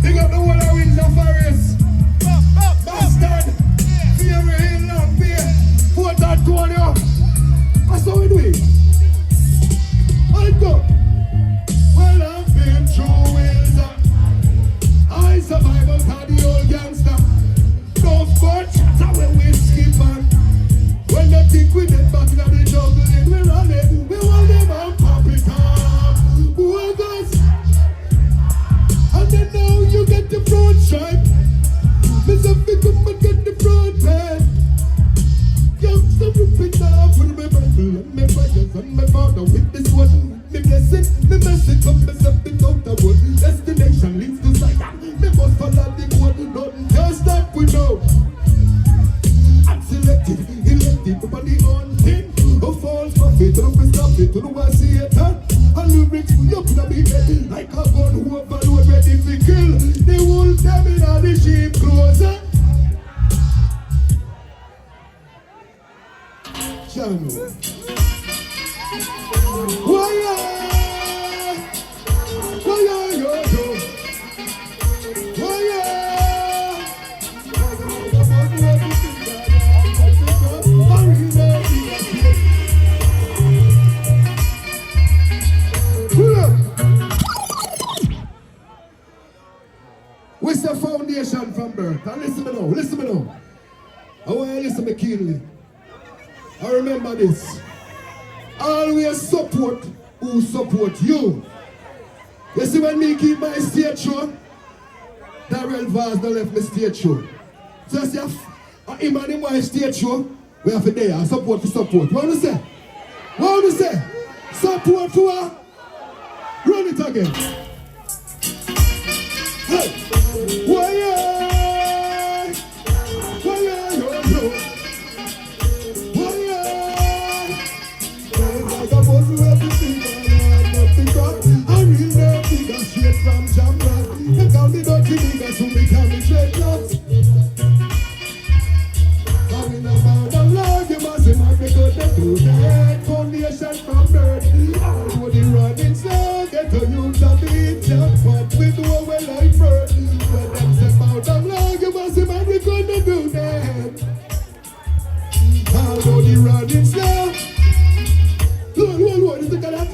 Big up the whole of Windsor Forest. Bastard. Fury Hill, Long Bay. Fort Antonio. That's how we do it. Let's go. Well, I've been through hills. I survive out of the old gangster. No sport chatter when we skip on. When they think we dead back in the jungle, then we run it. We want them and pop it up. Who goes? And then now you get the front stripe. Miss a pick up and get the front pen. Youngster ripping off with my Bible and my brothers and my father with this one. Me blessing, me message up, me something out the wood. Destination leads to Zion. Me must follow the code. Nothing just stop we know. I'm selected, elected, up on the own thing. A false prophet, to the stop it, to the one Satan. And lyrics we up in the head like a gun who overload ready to kill. They wolf them in all the sheep closer. Channel. What's the foundation from birth? And listen to me now. I want you to listen to me keenly. I remember this. Always support who support you. You see when me keep my stage show, Daryl Vaz don't left me stage show. So I say, him and him my stage show, we have to there, support for support. What do you say? What do you say? Support for her? Run it again. Hey! Why yeah? Why yeah? Yo, yo. Why yeah? Like a bus with everything and nothing wrong. I real no nigga straight from Jamaican. They call me dirty niggas who become me straight nuts. Coming about the Lord, you must have me good to do that. Foundation from birth. I know the running slow, get to use the beat jump, but we know well like bird. When them step out the Lord, you must have me good to do that. I know the running slow. What is the that?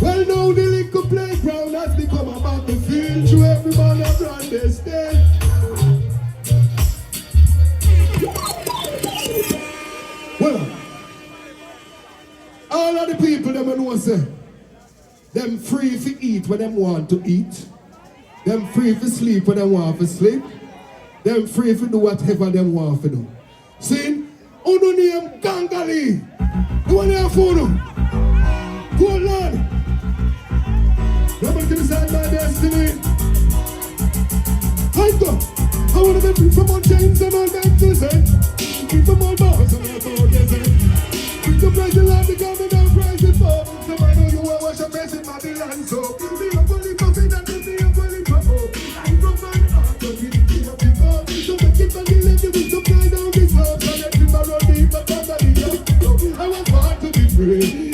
Well, now the little playground has become a battlefield. To everybody around the stage. Well, all of the people them know say, them free to eat when them want to eat. Them free to sleep when them want to sleep. Them free to do whatever them want to do. See, uno name Gangali. The one here for you. Good Lord. Nobody can decide my destiny. I go. I want to be free from all chains and all that to say. Free from all bars and all that to free to praise the Lord, because we don't praise it for. Somebody know you are worship praising Babylon, so be a fully confident and be a fully trouble. I'm from my heart, but we need to be God. So make it and let you with some kind of this love. So let me run deep, but somebody else. I was born to be free.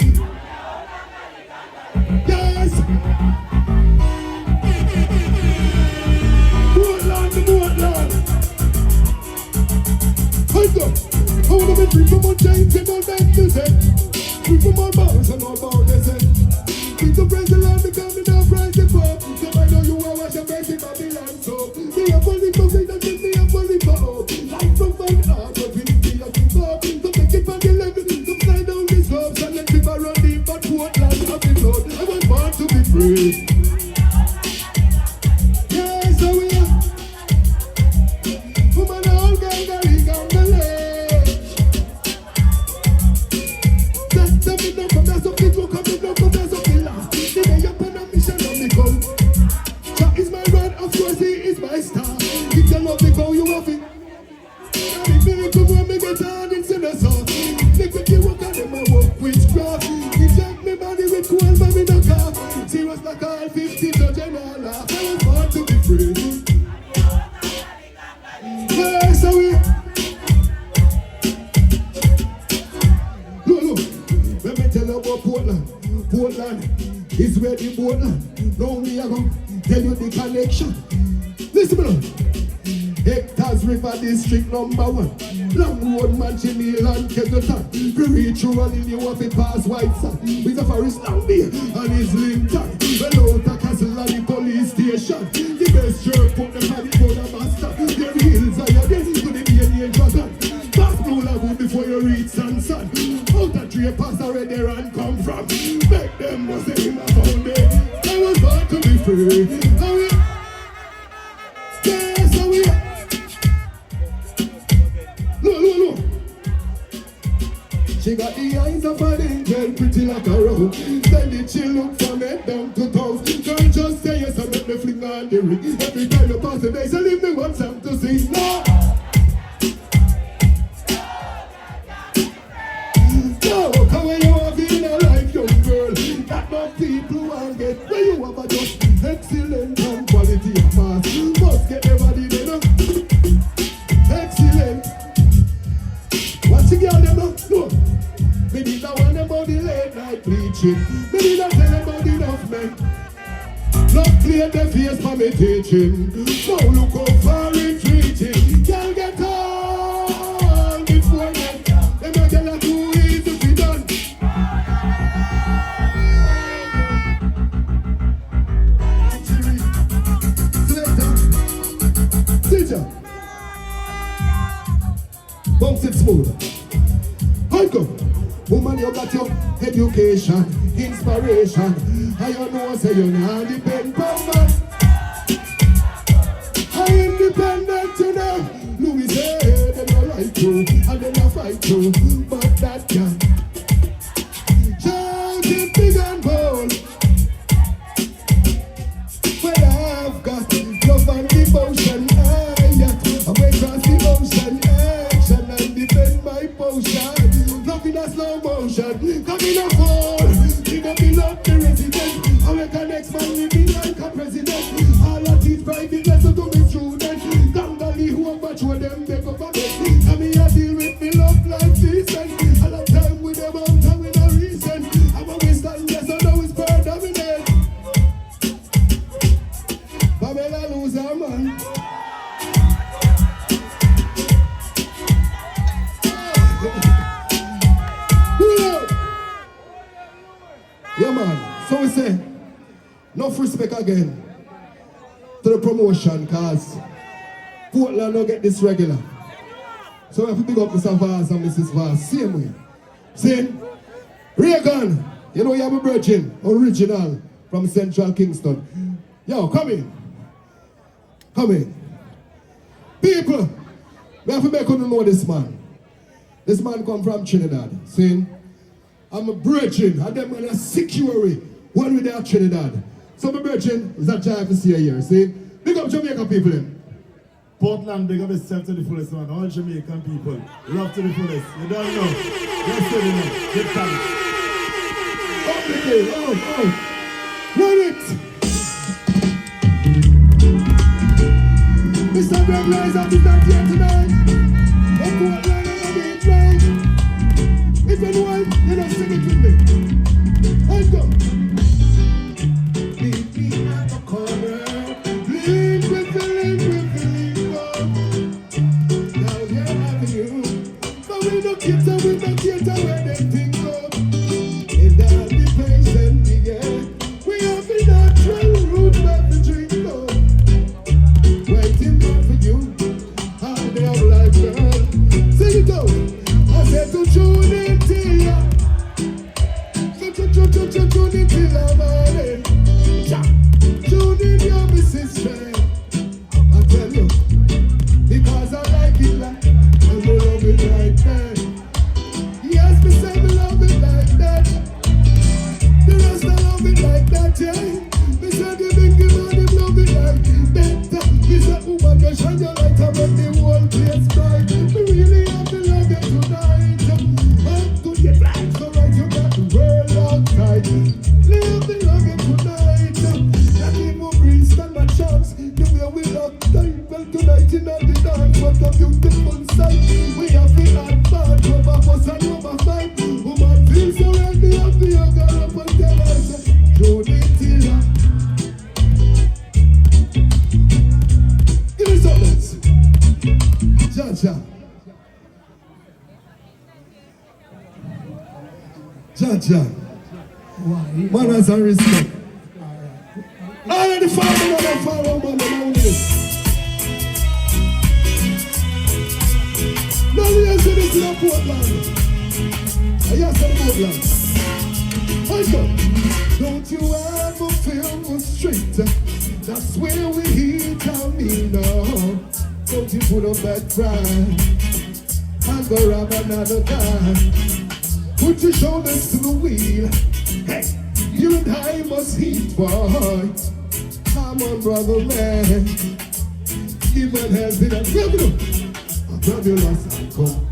Yes! Portland. I go. I want to be free from all chains and all that to say. Free from all bars and all borders. Free to praise the Lord, because we now praise the Pope. So I know you are watching praising Babylon, so be a fully confident, be a fully power. Life from my heart, but we need to be a king up. So make it from the level, so slide down this slope. So let people run deep, but Portland have been load. I was born to be free. Yes, so we are. Woman, all gang, Portland is where the boat Now we are going to tell you the connection. Listen below. Hectares River District #1. Long Road, Mansion Hill and Kettleton. We reach through and you have to pass White Sand. With a forest long day and his Linton. Well out a castle and the police station. The best jerk put them on the border master. The hills are your day to the alien dragon. Pass Blue Lagoon before you reach Sansan. Out a tree pass already and come from. Make them was the him about me. I was born to be free. And we stay so we look. She got the eyes of an angel, pretty like a rose. Then did she look from head down to toes. Girl, just say yes, I make me fling on the ring. Every time you pass the day, so leave me one song to sing. No! No, come when you have in a life, young girl. That no people want get where you have a just excellent and quality of mass. Must get everybody there, no? Excellent. What's the girl them up? No. Me did not want about the late night bleaching. Me did not tell about enough men. Not clear the face for me teaching. Now look how far it's reaching. Girl get on before them. Them a girl are too easy to be done. Teacher. Bounce it smooth. Hi, go. Woman, you got your education, inspiration. I you know say you not depend on man. I independent to them. Louie say they don't like you, and they don't fight you. But that can shout it big and bold. Well, I've got love and devotion. I way across the ocean, action and defend my potion. Love in a slow motion, come in a fall. Big up in love the resident. I make a next man living like a president. All I teach private lesson to me students. Dangali who have much with them make up a bed. And me a deal with me love like this. And I have time with them out and with a reason. I'm a wisdom, yes I know it's predominant. Pamela lose her man. Yeah man, so we say, enough respect again to the promotion cause Portland don't get this regular. So we have to pick up Mr. Vaz and Mrs. Vaz, same way. See, Reagan, you know you have a virgin, original from Central Kingston. Yo, come in. Come in. People, we have to make you know this man. This man come from Trinidad, see? I'm a virgin, and them man are security. One with their Trinidad. So my virgin is a joy to see you here, see? Big up Jamaican people then. Portland, big up itself to the fullest, man. All Jamaican people, love to the fullest. You don't know. Let's do it. Good thanks. Up the day, run it! Mr. Greg Liza is not here tonight. But Portland is going to be right. If anyone, you don't sing it with me. Let's go. Meet me at the corner. Lean with the now you're having you. But we don't get to, we don't get to where them things go. And I'll be patient, yeah. We have the natural root of the drink, go. Waiting for you. How they have life, girl. Sing it go. I said to tune in till ya. Tune in till I'm ready. Tune in your Mrs. Strand. I tell you, because I like it like, and I love it like that. Yes, me say me love it like that. The rest I love it like that, yeah. Me say the bingy man, him love it like that. Me say woman, you shine your light and make the whole place bright. Me really have to love it tonight. Up to the flag, so right you got the world outside. Live the love it tonight. That even breeze stand my chance. The way we love time, well tonight in the dance. What a beautiful sight. We have been at bad, over us and over fight. Woman feels so ready, have the young girl up and tell us. Jody Tilla. Jaja. Manners and respect. Already follow man, follow man, around this. Now we see this in a Portland. I hear some Portland. Don't you ever feel straight? That's where we hit our no. Don't you put up that pride and go rob another guy. Put your shoulders to the wheel. Hey, you and I must hit, boy. Come on, brother, man. Even hands in a I'm not your last outcome.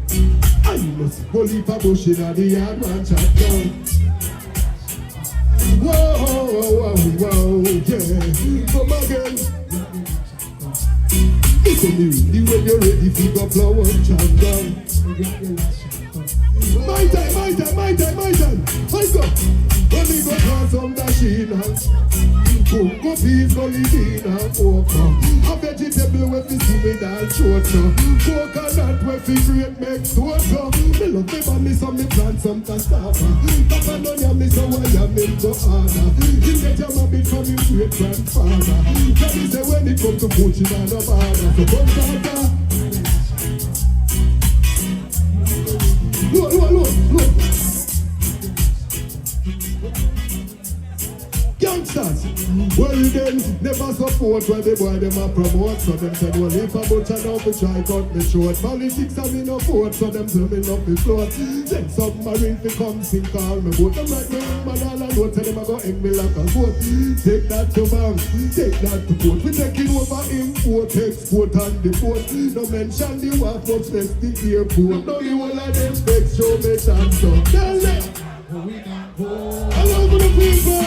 I must believe a bush in the yard, man, chat down. Whoa, yeah. Come again. Listen to me, when you're ready to go flow and chant down. My time. I go. When we go past some machine. Go peas, go lean and okra. A vegetable with the sweet and chocha. Coconut with the great make soda. Me love me mommy, so me plant some cassava. Papa no ya me, so I am in the order. You get your mommy from your great grandfather. Daddy say when it comes to poaching and a banana. So come daughter. Look. Youngsters, well then, never support when the boy them a promote. So them said, well if a butcher now fi try cut me short. Politics a me no vote, so them tell me not fi float. Then submarine fi come sink all me boat. Them like me man all alone, tell them I go hang me like a goat. Take that to bank, take that to court. We taking over import, export and deport. No mention the war, but less the airport. No the whole of them fake show me chance up. Tell them, hello to the people.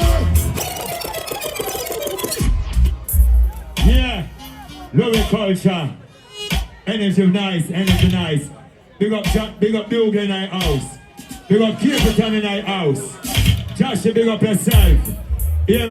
Yeah, Louie culture. Energy nice. Big up Dougal in our house. Big up Capitan in our house. Josh, big up yourself.